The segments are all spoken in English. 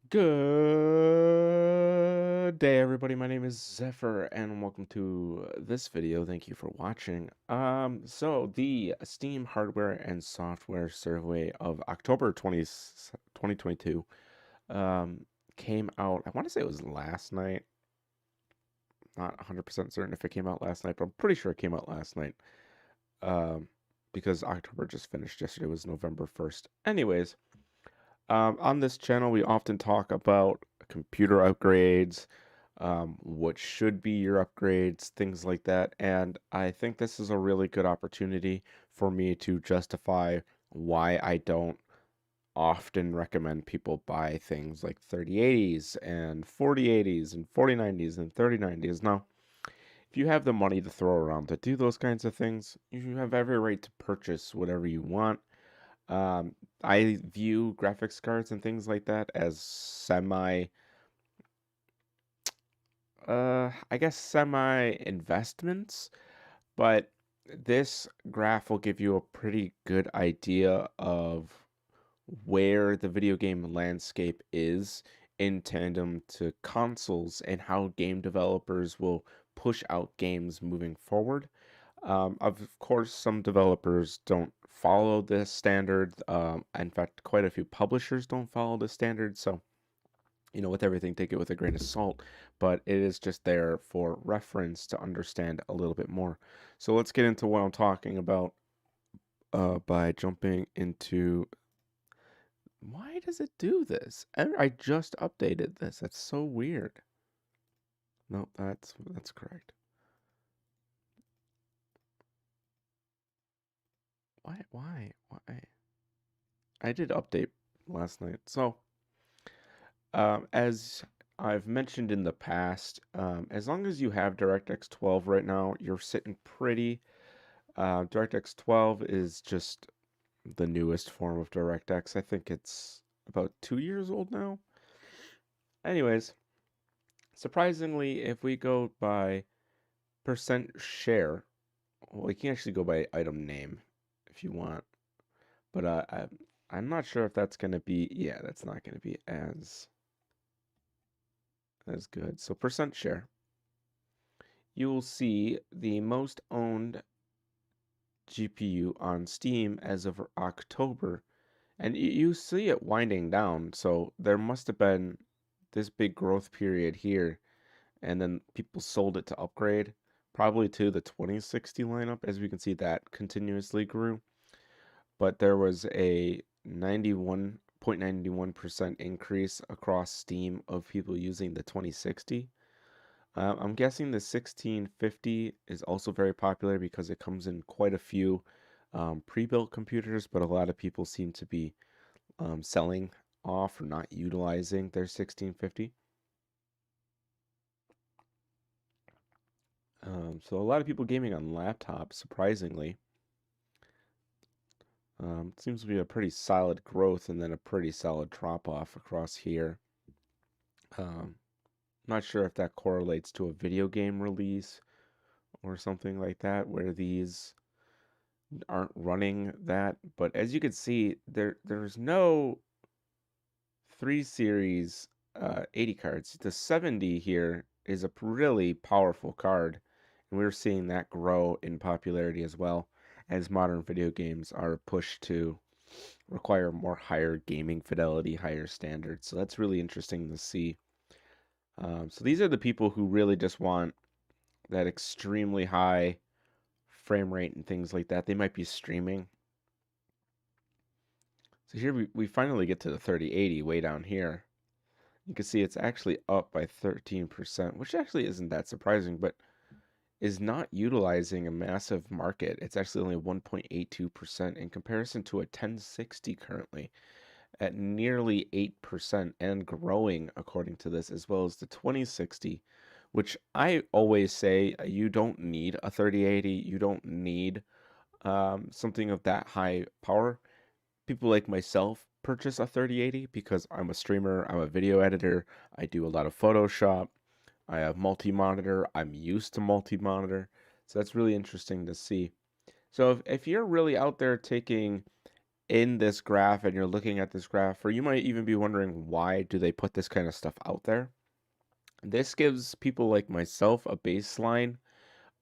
Good day, everybody. My name is Zephyr, and welcome to this video. Thank you for watching. So the Steam hardware and software survey of October 2022 um, came out. I want to say it was last night. Not 100% certain if it came out last night, but I'm pretty sure it came out last night. Um, because October just finished yesterday was November 1st. Anyways, on this channel, we often talk about computer upgrades, what should be your upgrades, things like that. And I think this is a really good opportunity for me to justify why I don't often recommend people buy things like 3080s and 4080s and 4090s and 3090s. Now, if you have the money to throw around to do those kinds of things, you have every right to purchase whatever you want. um, I view graphics cards and things like that as I guess semi investments, but this graph will give you a pretty good idea of where the video game landscape is in tandem to consoles and how game developers will push out games moving forward. Of course, some developers don't follow this standard. In fact, quite a few publishers don't follow the standard. So, with everything, take it with a grain of salt. But it is just there for reference to understand a little bit more. So let's get into what I'm talking about by jumping into why does it do this? I just updated this. That's so weird. No, that's correct. Why? I did update last night. So, as I've mentioned in the past, as long as you have DirectX 12 right now, you're sitting pretty. DirectX 12 is just the newest form of DirectX. I think it's about 2 years old now. Anyways, surprisingly, if we go by percent share, well, you can actually go by item name if you want, but I'm not sure if that's going to be, yeah, that's not going to be as good. So percent share, you will see the most owned GPU on Steam as of October, and you see it winding down. So there must have been this big growth period here, and then people sold it to upgrade, probably to the 2060 lineup. As we can see, that continuously grew, but there was a 91.91% increase across Steam of people using the 2060. I'm guessing the 1650 is also very popular because it comes in quite a few pre-built computers, but a lot of people seem to be selling off or not utilizing their 1650. So a lot of people gaming on laptops, surprisingly. Seems to be a pretty solid growth and then a pretty solid drop off across here. Um, Not sure if that correlates to a video game release or something like that, where these aren't running that. But as you can see, there's no 3 series 80 cards. The 70 here is a really powerful card, and we're seeing that grow in popularity as well as modern video games are pushed to require more higher gaming fidelity, higher standards. So that's really interesting to see. So these are the people who really just want that extremely high frame rate and things like that. They might be streaming. So here we finally get to the 3080 way down here. You can see it's actually up by 13%, which actually isn't that surprising, but is not utilizing a massive market. It's actually only 1.82% in comparison to a 1060 currently at nearly 8% and growing according to this, as well as the 2060, which I always say you don't need a 3080, you don't need something of that high power. People like myself purchase a 3080 because I'm a streamer, I'm a video editor, I do a lot of Photoshop, I have multi-monitor, I'm used to multi-monitor. So that's really interesting to see. So if you're really out there taking in this graph and you're looking at this graph, or you might even be wondering why do they put this kind of stuff out there? This gives people like myself a baseline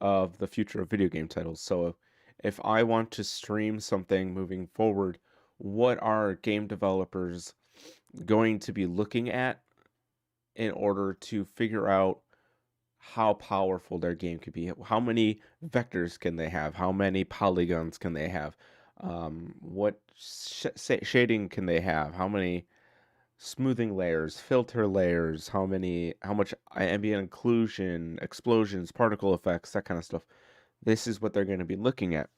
of the future of video game titles. So if I want to stream something moving forward, what are game developers going to be looking at in order to figure out how powerful their game could be? How many vectors can they have? How many polygons can they have? What shading can they have? How many smoothing layers, filter layers, how much ambient occlusion, explosions, particle effects, that kind of stuff. This is what they're going to be looking at.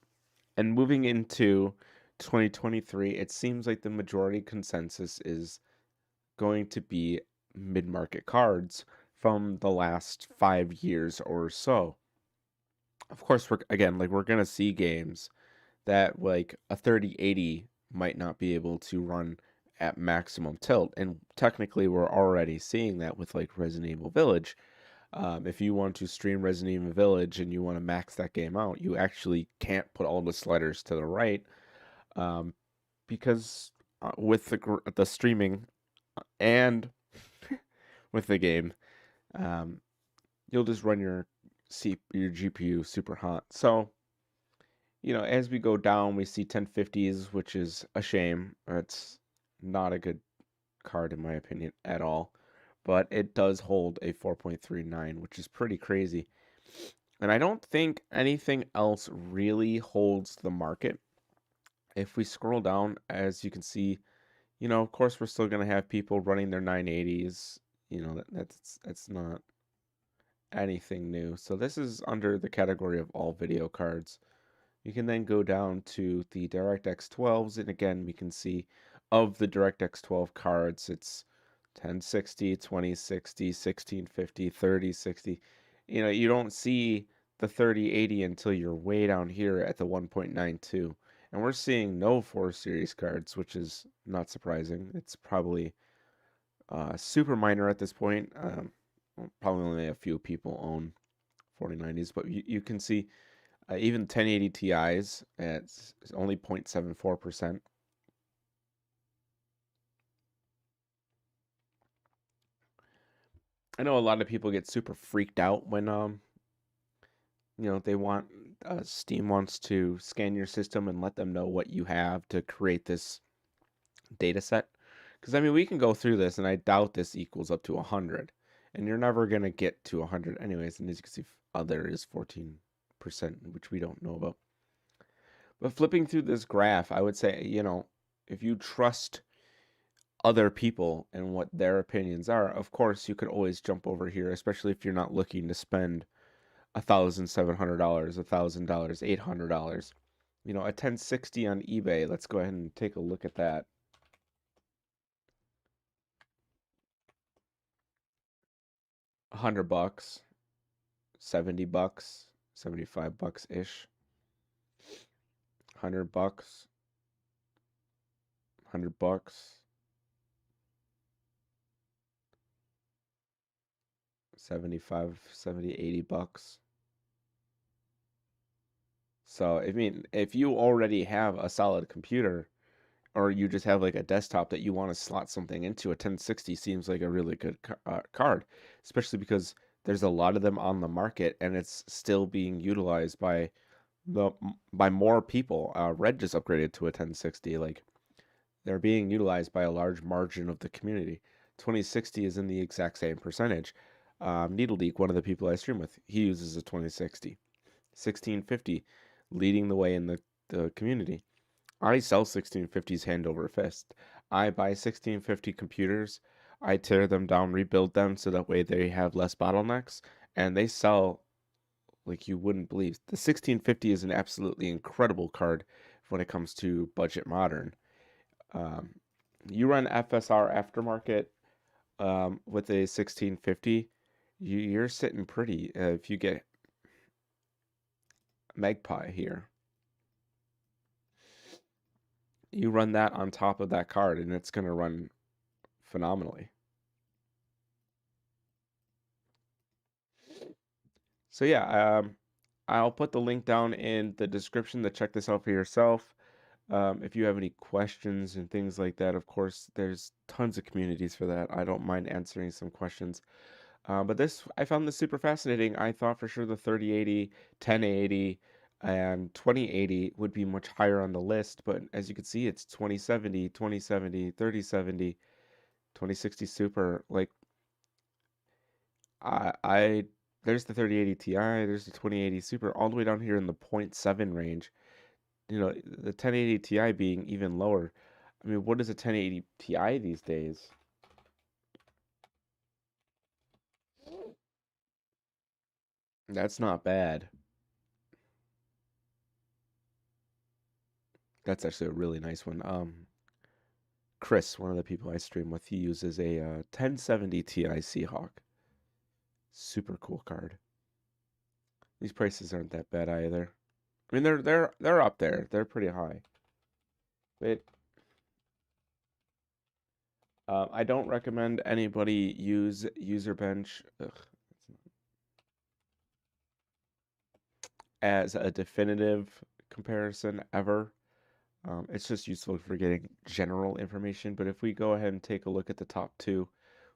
And moving into 2023, it seems like the majority consensus is going to be mid-market cards from the last 5 years or so. Of course, we're going to see games that like a 3080 might not be able to run at maximum tilt, and technically we're already seeing that with like Resident Evil Village. If you want to stream Resident Evil Village and you want to max that game out, you actually can't put all the sliders to the right, um, because with the streaming and with the game, um, you'll just run your GPU super hot. So as we go down, we see 1050s, which is a shame. It's not a good card in my opinion at all, but it does hold a 4.39, which is pretty crazy. And I don't think anything else really holds the market. If we scroll down, as you can see, of course we're still going to have people running their 980s. That's not anything new. So this is under the category of all video cards. You can then go down to the DirectX 12s, and again, we can see of the DirectX 12 cards, it's 1060, 2060, 1650, 3060. You don't see the 3080 until you're way down here at the 1.92. And we're seeing no 4 series cards, which is not surprising. It's probably super minor at this point. Probably only a few people own 4090s, but you can see even 1080 Ti's at only 0.74%. I know a lot of people get super freaked out when they want Steam wants to scan your system and let them know what you have to create this data set. Because I mean, we can go through this, and I doubt this equals up to 100, and you're never gonna get to 100 anyways. And as you can see, there is 14%, which we don't know about. But flipping through this graph, I would say, if you trust other people and what their opinions are, of course, you could always jump over here, especially if you're not looking to spend $1,700, $1,000, $800. A 1060 on eBay. Let's go ahead and take a look at that. $100, $70, $75 ish. $100, $100, 75, 70, $80. So, I mean, if you already have a solid computer, or you just have like a desktop that you want to slot something into, a 1060 seems like a really good card, especially because there's a lot of them on the market and it's still being utilized by more people. Red just upgraded to a 1060. Like, they're being utilized by a large margin of the community. 2060 is in the exact same percentage. Needledeek, one of the people I stream with, he uses a 2060. 1650, leading the way in the community. I sell 1650s hand over fist. I buy 1650 computers, I tear them down, rebuild them so that way they have less bottlenecks, and they sell like you wouldn't believe. The 1650 is an absolutely incredible card when it comes to budget modern. Um, you run FSR aftermarket with a 1650, you're sitting pretty if you get Magpie here. You run that on top of that card and it's going to run phenomenally. So yeah, I'll put the link down in the description to check this out for yourself. If you have any questions and things like that, of course, there's tons of communities for that. I don't mind answering some questions. But I found this super fascinating. I thought for sure the 3080, 1080, and 2080 would be much higher on the list, but as you can see, it's 2070, 2070, 3070, 2060 Super. Like, I there's the 3080 Ti, there's the 2080 Super, all the way down here in the point 0.7 range. The 1080 Ti being even lower. I mean, what is a 1080 Ti these days? That's not bad. That's actually a really nice one. Chris, one of the people I stream with, he uses a 1070 Ti Seahawk. Super cool card. These prices aren't that bad either. I mean, they're up there. They're pretty high. But I don't recommend anybody use Userbench as a definitive comparison ever. It's just useful for getting general information. But if we go ahead and take a look at the top two,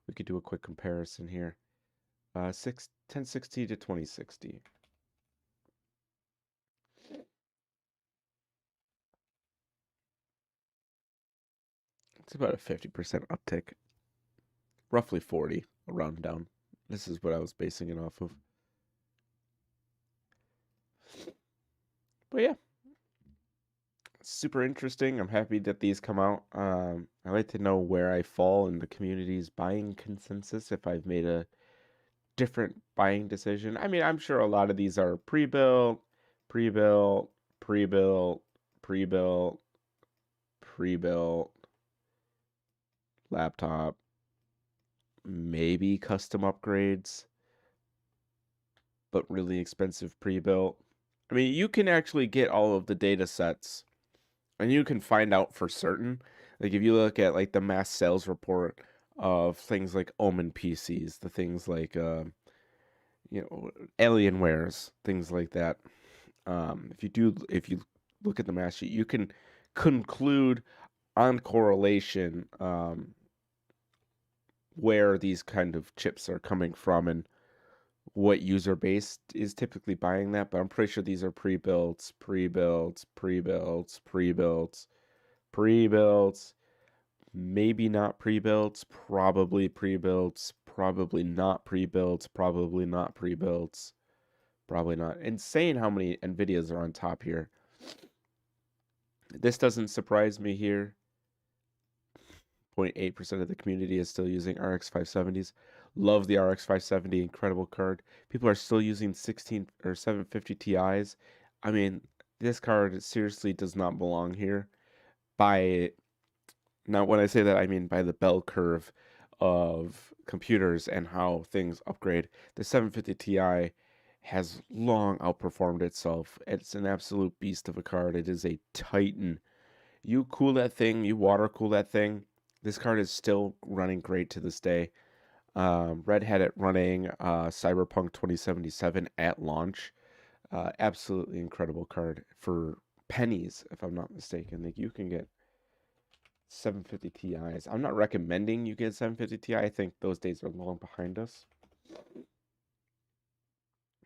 we could do a quick comparison here. 1060 to 2060. It's about a 50% uptick, roughly 40, a round down. This is what I was basing it off of. But yeah, super interesting. I'm happy that these come out. I like to know where I fall in the community's buying consensus if I've made a different buying decision. I mean, I'm sure a lot of these are pre-built, pre-built, pre-built, pre-built, pre-built, laptop, maybe custom upgrades, but really expensive pre-built. I mean, you can actually get all of the data sets and you can find out for certain. Like if you look at like the mass sales report of things like Omen PCs, the things like Alienwares, things like that. If you look at the mass sheet, you can conclude on correlation where these kind of chips are coming from and what user base is typically buying that, but I'm pretty sure these are pre-builts, pre-builts, pre-builts, pre-builts, pre-builts, maybe not pre-builts, probably pre-builts, probably not pre-builts, probably not pre-builts, probably not. Insane how many NVIDIAs are on top here. This doesn't surprise me here. 0.8% of the community is still using RX 570s. Love the RX 570, incredible card. People are still using 16 or 750 Ti's. I mean, this card seriously does not belong here. By Now, when I say that, I mean by the bell curve of computers and how things upgrade. The 750 Ti has long outperformed itself. It's an absolute beast of a card. It is a titan. You cool that thing, you water cool that thing. This card is still running great to this day. Red had it running Cyberpunk 2077 at launch. Absolutely incredible card for pennies, if I'm not mistaken. Like you can get 750 Ti's. I'm not recommending you get 750 Ti. I think those days are long behind us.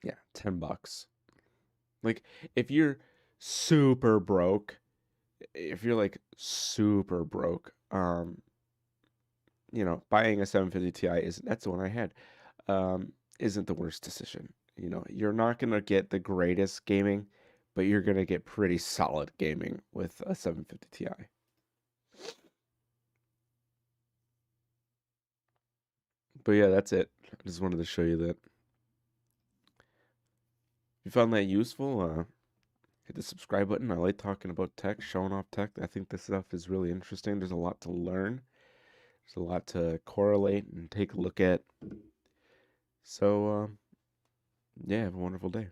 Yeah, $10. Like if you're super broke, if you're like super broke, buying a 750 Ti that's the one I had. Isn't the worst decision. You're not gonna get the greatest gaming, but you're gonna get pretty solid gaming with a 750 Ti. But yeah, that's it. I just wanted to show you that. If you found that useful, hit the subscribe button. I like talking about tech, showing off tech. I think this stuff is really interesting. There's a lot to learn. There's a lot to correlate and take a look at. So, yeah, have a wonderful day.